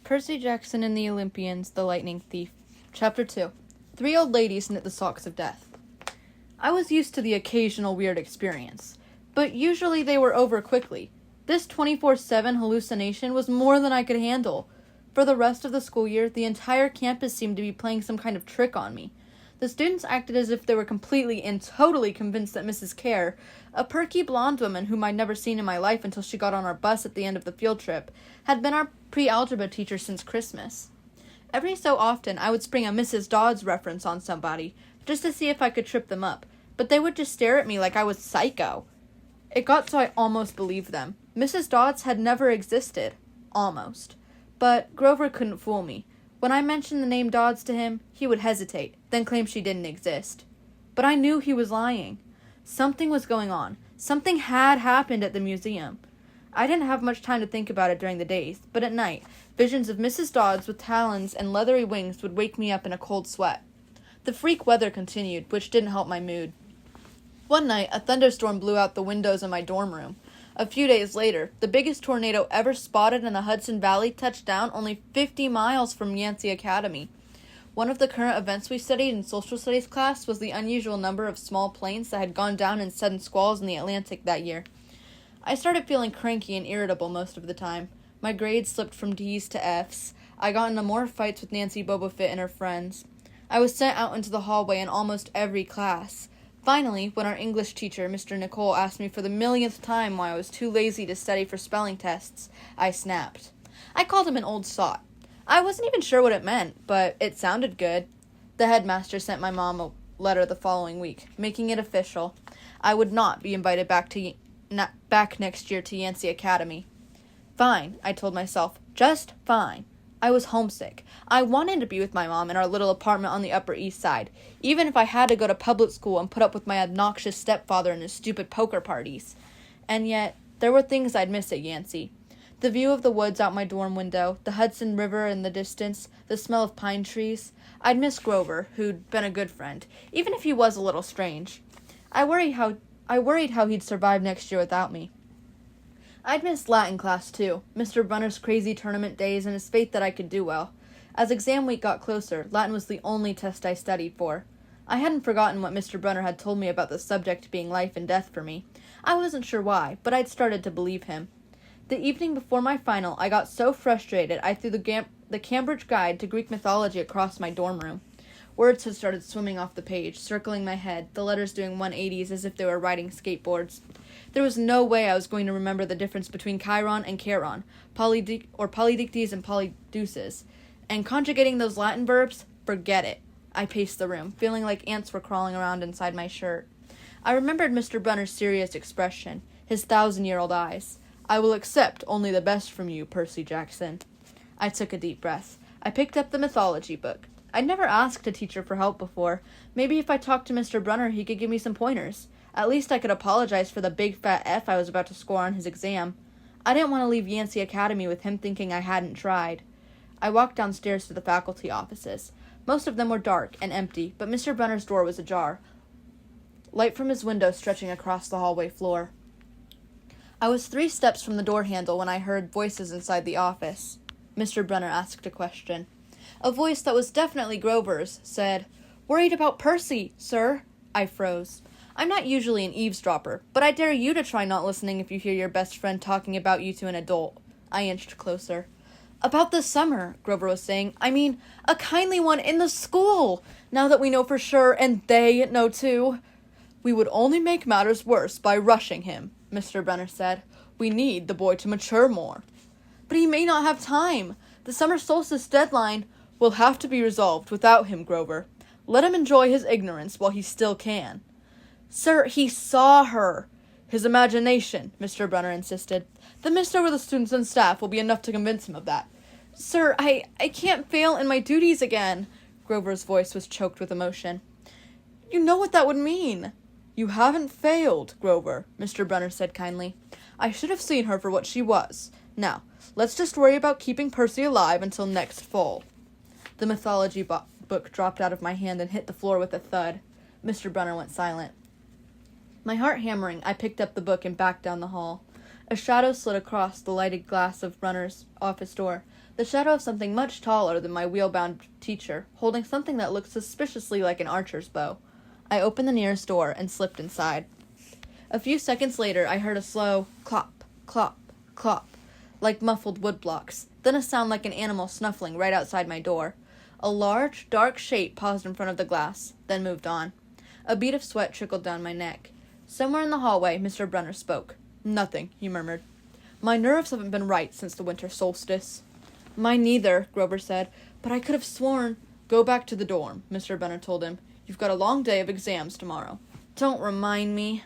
Percy Jackson and the Olympians, the Lightning Thief. Chapter 2. 3 old ladies knit the socks of death. I was used to the occasional weird experience, but usually they were over quickly. This 24/7 hallucination was more than I could handle. For the rest of the school year, the entire campus seemed to be playing some kind of trick on me. The students acted as if they were completely and totally convinced that Mrs. Kerr, a perky blonde woman whom I'd never seen in my life until she got on our bus at the end of the field trip, had been our pre-algebra teacher since Christmas. Every so often, I would spring a Mrs. Dodds reference on somebody, just to see if I could trip them up, but they would just stare at me like I was psycho. It got so I almost believed them. Mrs. Dodds had never existed. Almost. But Grover couldn't fool me. When I mentioned the name Dodds to him, he would hesitate, then claim she didn't exist. But I knew he was lying. Something was going on. Something had happened at the museum. I didn't have much time to think about it during the days, but at night, visions of Mrs. Dodds with talons and leathery wings would wake me up in a cold sweat. The freak weather continued, which didn't help my mood. One night, a thunderstorm blew out the windows in my dorm room. A few days later, the biggest tornado ever spotted in the Hudson Valley touched down only 50 miles from Yancey Academy. One of the current events we studied in social studies class was the unusual number of small planes that had gone down in sudden squalls in the Atlantic that year. I started feeling cranky and irritable most of the time. My grades slipped from D's to F's. I got into more fights with Nancy Bobofit and her friends. I was sent out into the hallway in almost every class. Finally, when our English teacher, Mr. Nicole, asked me for the millionth time why I was too lazy to study for spelling tests, I snapped. I called him an old sot. I wasn't even sure what it meant, but it sounded good. The headmaster sent my mom a letter the following week, making it official. I would not be invited back next year to Yancey Academy. Fine, I told myself. Just fine. I was homesick. I wanted to be with my mom in our little apartment on the Upper East Side, even if I had to go to public school and put up with my obnoxious stepfather and his stupid poker parties. And yet, there were things I'd miss at Yancey. The view of the woods out my dorm window, the Hudson River in the distance, the smell of pine trees. I'd miss Grover, who'd been a good friend, even if he was a little strange. I worried how he'd survive next year without me. I'd missed Latin class, too, Mr. Brunner's crazy tournament days and his faith that I could do well. As exam week got closer, Latin was the only test I studied for. I hadn't forgotten what Mr. Brunner had told me about the subject being life and death for me. I wasn't sure why, but I'd started to believe him. The evening before my final, I got so frustrated I threw the Cambridge Guide to Greek mythology across my dorm room. Words had started swimming off the page, circling my head, the letters doing 180s as if they were riding skateboards. There was no way I was going to remember the difference between Chiron and Charon, polydictes and polydeuces. And conjugating those Latin verbs? Forget it. I paced the room, feeling like ants were crawling around inside my shirt. I remembered Mr. Brunner's serious expression, his 1,000-year-old eyes. I will accept only the best from you, Percy Jackson. I took a deep breath. I picked up the mythology book. I'd never asked a teacher for help before. Maybe if I talked to Mr. Brunner, he could give me some pointers. At least I could apologize for the big fat F I was about to score on his exam. I didn't want to leave Yancey Academy with him thinking I hadn't tried. I walked downstairs to the faculty offices. Most of them were dark and empty, but Mr. Brunner's door was ajar, light from his window stretching across the hallway floor. I was 3 steps from the door handle when I heard voices inside the office. Mr. Brunner asked a question. A voice that was definitely Grover's said, "Worried about Percy, sir." I froze. I'm not usually an eavesdropper, but I dare you to try not listening if you hear your best friend talking about you to an adult. I inched closer. About the summer, Grover was saying. I mean, a kindly one in the school, now that we know for sure, and they know too. We would only make matters worse by rushing him, Mr. Brunner said. We need the boy to mature more. But he may not have time. The summer solstice deadline will have to be resolved without him, Grover. Let him enjoy his ignorance while he still can. Sir, he saw her. His imagination, Mr. Brunner insisted. The mist over the students and staff will be enough to convince him of that. Sir, I can't fail in my duties again. Grover's voice was choked with emotion. You know what that would mean. You haven't failed, Grover, Mr. Brunner said kindly. I should have seen her for what she was. Now, let's just worry about keeping Percy alive until next fall. The mythology book dropped out of my hand and hit the floor with a thud. Mr. Brunner went silent. My heart hammering, I picked up the book and backed down the hall. A shadow slid across the lighted glass of Brunner's office door. the shadow of something much taller than my wheel-bound teacher, holding something that looked suspiciously like an archer's bow. I opened the nearest door and slipped inside. A few seconds later, I heard a slow clop, clop, clop, like muffled woodblocks, then a sound like an animal snuffling right outside my door. A large, dark shape paused in front of the glass, then moved on. A bead of sweat trickled down my neck. Somewhere in the hallway, Mr. Brunner spoke. "Nothing," he murmured. "My nerves haven't been right since the winter solstice." "Mine neither," Grover said, "but I could have sworn—" "Go back to the dorm," Mr. Brunner told him. "You've got a long day of exams tomorrow." "Don't remind me."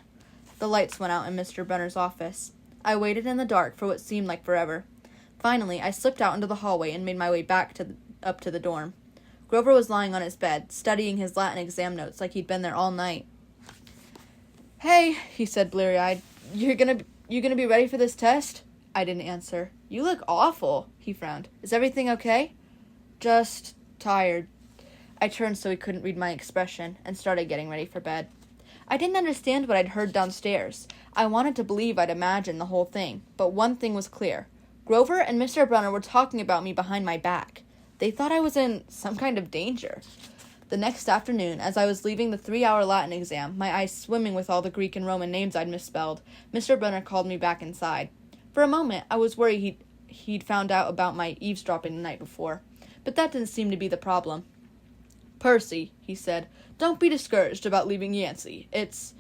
The lights went out in Mr. Brunner's office. I waited in the dark for what seemed like forever. Finally, I slipped out into the hallway and made my way back up to the dorm. Grover was lying on his bed, studying his Latin exam notes like he'd been there all night. "Hey," he said bleary-eyed, you gonna be ready for this test?" I didn't answer. "You look awful," he frowned. "Is everything okay?" "Just tired." I turned so he couldn't read my expression and started getting ready for bed. I didn't understand what I'd heard downstairs. I wanted to believe I'd imagined the whole thing, but one thing was clear. Grover and Mr. Brunner were talking about me behind my back. They thought I was in some kind of danger. The next afternoon, as I was leaving the 3-hour Latin exam, my eyes swimming with all the Greek and Roman names I'd misspelled, Mr. Brunner called me back inside. For a moment, I was worried he'd found out about my eavesdropping the night before, but that didn't seem to be the problem. "Percy," he said, "don't be discouraged about leaving Yancey. It's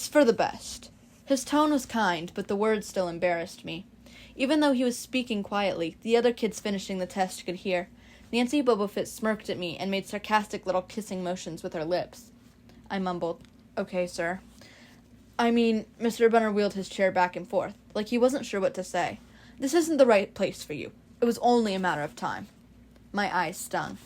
for the best." His tone was kind, but the words still embarrassed me. Even though he was speaking quietly, the other kids finishing the test could hear. Nancy Bobofit smirked at me and made sarcastic little kissing motions with her lips. I mumbled, "Okay, sir." Mr. Brunner wheeled his chair back and forth, like he wasn't sure what to say. "This isn't the right place for you. It was only a matter of time." My eyes stung.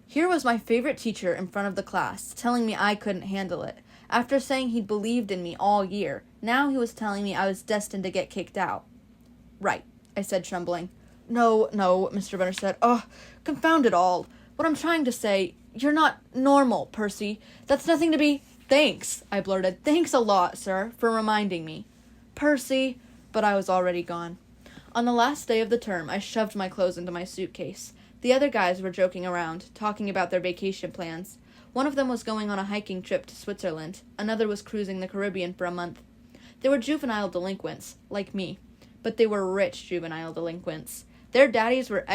Here was my favorite teacher in front of the class, telling me I couldn't handle it. After saying he'd believed in me all year, now he was telling me I was destined to get kicked out. "Right," I said, trembling. No, Mr. Brunner said. "Oh, confound it all. What I'm trying to say, you're not normal, Percy. That's nothing to be—" "Thanks," I blurted. "Thanks a lot, sir, for reminding me." "Percy," but I was already gone. On the last day of the term, I shoved my clothes into my suitcase. The other guys were joking around, talking about their vacation plans. One of them was going on a hiking trip to Switzerland. Another was cruising the Caribbean for a month. They were juvenile delinquents, like me, but they were rich juvenile delinquents. Their daddies were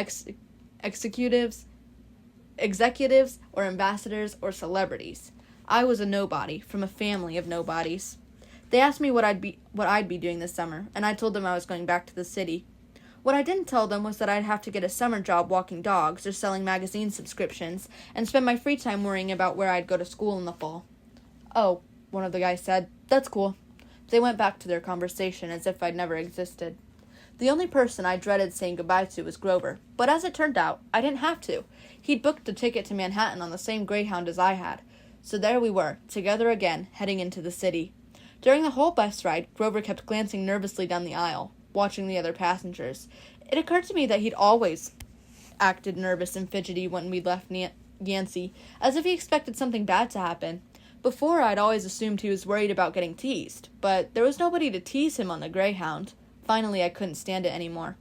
executives, or ambassadors, or celebrities. I was a nobody, from a family of nobodies. They asked me what I'd be doing this summer, and I told them I was going back to the city. What I didn't tell them was that I'd have to get a summer job walking dogs or selling magazine subscriptions and spend my free time worrying about where I'd go to school in the fall. "Oh," one of the guys said, "that's cool." They went back to their conversation as if I'd never existed. The only person I dreaded saying goodbye to was Grover, but as it turned out, I didn't have to. He'd booked a ticket to Manhattan on the same Greyhound as I had. So there we were, together again, heading into the city. During the whole bus ride, Grover kept glancing nervously down the aisle, watching the other passengers. It occurred to me that he'd always acted nervous and fidgety when we left Yancey, as if he expected something bad to happen. Before, I'd always assumed he was worried about getting teased, but there was nobody to tease him on the Greyhound. Finally, I couldn't stand it anymore.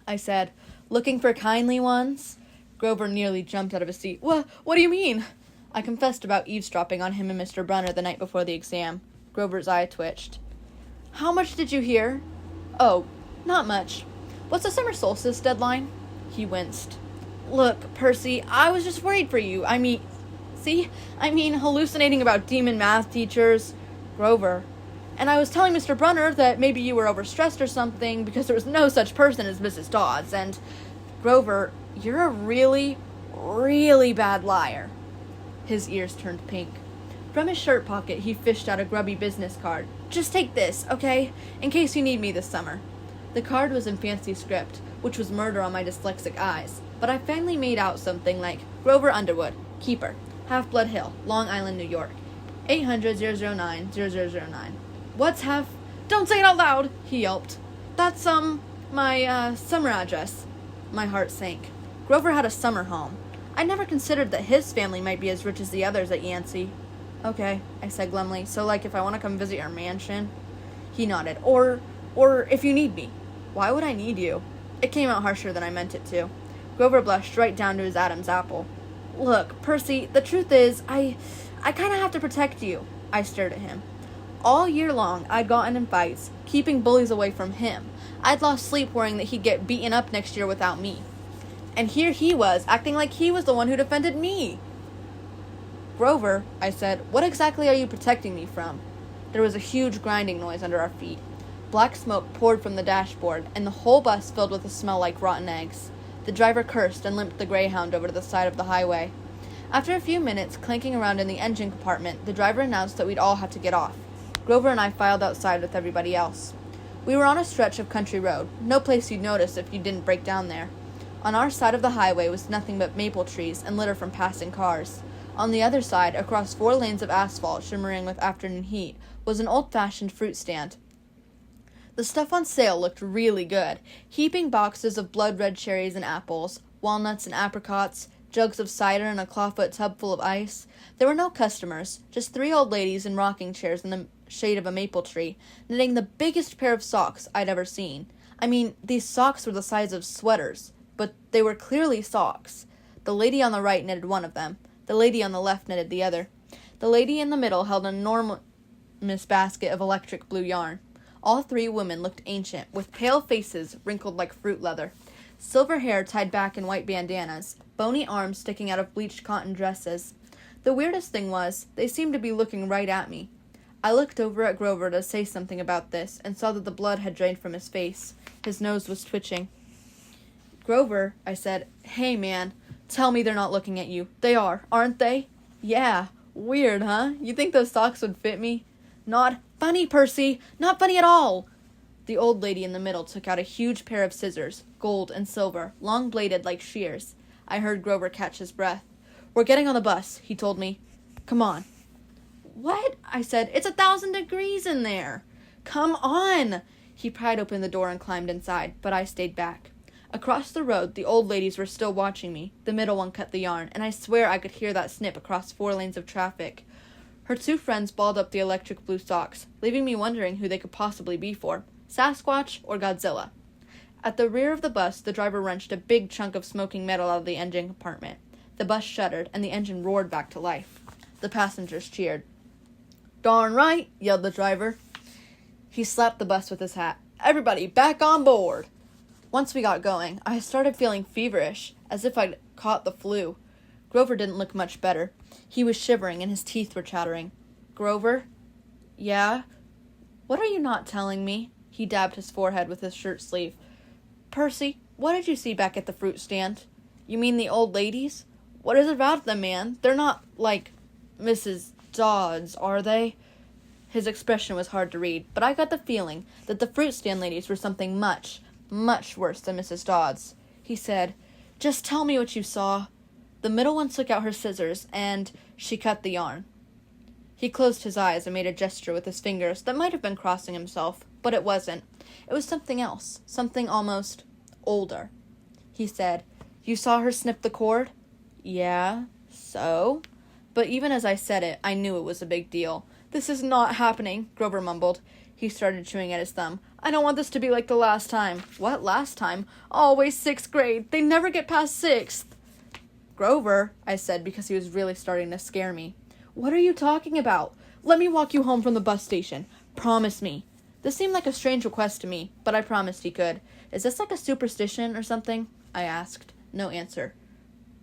I said, "Looking for kindly ones?" Grover nearly jumped out of his seat. What do you mean?" I confessed about eavesdropping on him and Mr. Brunner the night before the exam. Grover's eye twitched. "How much did you hear?" "Oh, not much. What's the summer solstice deadline?" He winced. "Look, Percy, I was just worried for you. Hallucinating about demon math teachers." "Grover. And I was telling Mr. Brunner that maybe you were overstressed or something because there was no such person as Mrs. Dodds, and—" "Grover, you're a really, really bad liar." His ears turned pink. From his shirt pocket, he fished out a grubby business card. "Just take this, okay? In case you need me this summer." The card was in fancy script, which was murder on my dyslexic eyes, but I finally made out something like Grover Underwood, Keeper, Half-Blood Hill, Long Island, New York, 800-009-0009. "What's half—" "Don't say it out loud," he yelped. "That's, my summer address." My heart sank. Grover had a summer home. I never considered that his family might be as rich as the others at Yancey. "Okay," I said glumly, "so like if I want to come visit your mansion?" He nodded. Or if you need me." "Why would I need you?" It came out harsher than I meant it to. Grover blushed right down to his Adam's apple. Look, Percy, the truth is, I kind of have to protect you. I stared at him. All year long, I'd gotten in fights, keeping bullies away from him. I'd lost sleep worrying that he'd get beaten up next year without me. And here he was, acting like he was the one who defended me. Grover, I said, what exactly are you protecting me from? There was a huge grinding noise under our feet. Black smoke poured from the dashboard, and the whole bus filled with a smell like rotten eggs. The driver cursed and limped the Greyhound over to the side of the highway. After a few minutes clanking around in the engine compartment, the driver announced that we'd all have to get off. Grover and I filed outside with everybody else. We were on a stretch of country road, no place you'd notice if you didn't break down there. On our side of the highway was nothing but maple trees and litter from passing cars. On the other side, across 4 lanes of asphalt shimmering with afternoon heat, was an old-fashioned fruit stand. The stuff on sale looked really good, heaping boxes of blood-red cherries and apples, walnuts and apricots, jugs of cider and a clawfoot tub full of ice. There were no customers, just 3 old ladies in rocking chairs in the shade of a maple tree, knitting the biggest pair of socks I'd ever seen. I mean, these socks were the size of sweaters, but they were clearly socks. The lady on the right knitted one of them. The lady on the left knitted the other. The lady in the middle held an enormous basket of electric blue yarn. All 3 women looked ancient, with pale faces wrinkled like fruit leather. Silver hair tied back in white bandanas, bony arms sticking out of bleached cotton dresses. The weirdest thing was, they seemed to be looking right at me. I looked over at Grover to say something about this, and saw that the blood had drained from his face. His nose was twitching. Grover, I said, hey man, tell me they're not looking at you. They are, aren't they? Yeah. Weird, huh? You think those socks would fit me? Not funny, Percy. Not funny at all. The old lady in the middle took out a huge pair of scissors, gold and silver, long-bladed like shears. I heard Grover catch his breath. We're getting on the bus, he told me. Come on. What? I said. It's 1,000 degrees in there. Come on. He pried open the door and climbed inside, but I stayed back. Across the road, the old ladies were still watching me. The middle one cut the yarn, and I swear I could hear that snip across 4 lanes of traffic. Her 2 friends balled up the electric blue socks, leaving me wondering who they could possibly be for, Sasquatch or Godzilla. At the rear of the bus, the driver wrenched a big chunk of smoking metal out of the engine compartment. The bus shuddered, and the engine roared back to life. The passengers cheered. Darn right, yelled the driver. He slapped the bus with his hat. Everybody back on board! Once we got going, I started feeling feverish, as if I'd caught the flu. Grover didn't look much better. He was shivering and his teeth were chattering. Grover? Yeah? What are you not telling me? He dabbed his forehead with his shirt sleeve. Percy, what did you see back at the fruit stand? You mean the old ladies? What is it about them, man? They're not, like, Mrs. Dodds, are they? His expression was hard to read, but I got the feeling that the fruit stand ladies were something much, much worse than Mrs. Dodds. He said, Just tell me what you saw. The middle one took out her scissors, and she cut the yarn. He closed his eyes and made a gesture with his fingers that might have been crossing himself, but it wasn't. It was something else, something almost older. He said, You saw her snip the cord? Yeah, so? But even as I said it, I knew it was a big deal. This is not happening, Grover mumbled. He started chewing at his thumb. I don't want this to be like the last time. What last time? Always 6th grade. They never get past 6th. Grover, I said, because he was really starting to scare me. What are you talking about? Let me walk you home from the bus station. Promise me. This seemed like a strange request to me, but I promised he could. Is this like a superstition or something? I asked. No answer.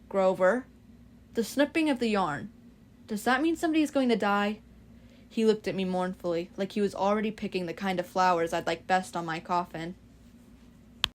Grover? The snipping of the yarn. Does that mean somebody is going to die? He looked at me mournfully, like he was already picking the kind of flowers I'd like best on my coffin.